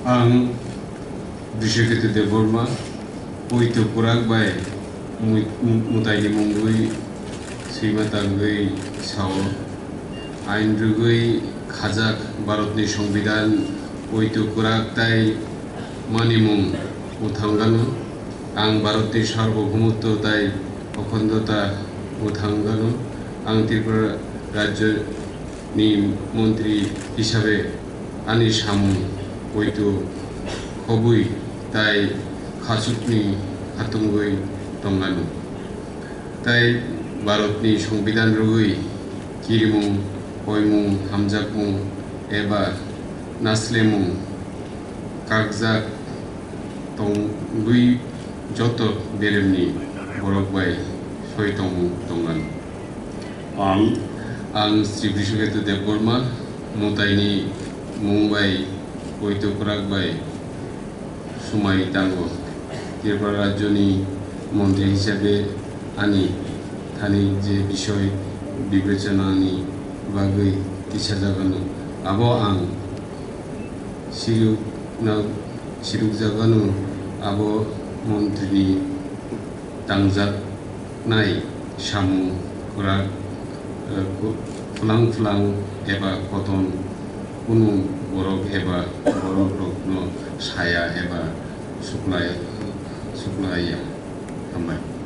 ang Bishakete Deborma Uito Kurak by Mutaini Mungui Srimatangui Sao Aindrugui Kazak Barotni সংবিধান Uito Kurak Tai Manimung Uthanganu Ang Barotni Sarbobhumutto Tai Okhondota Uthanganu Ang Tripura Rajya ni Mantri Hisabe Ani Samu Uito Khobui Tai Khasukni Hatungui Tonganu Tai Barotni সংবিধান Rugui Kirimung Hoimung Hamjakmung Eba Naslemung Kakjak Tongui Joto Beremni Borokbai Soitongmung Tonganu Ang Sri Bishakete Deborma Mutaini Mumbai Uito Kurak by Sumai Tango Tripura Rajyoni Mantri Hisabe Ani Thani je Bishoy Bibechanani Bagui Tisajaganu Abo Ang Sirukjaganu Abo Mantri Tangjak Nai Samu Kurak Fulang Eba Koton Kunu Borok Eba Borok Rokno Saya Eba Suklaya Hambai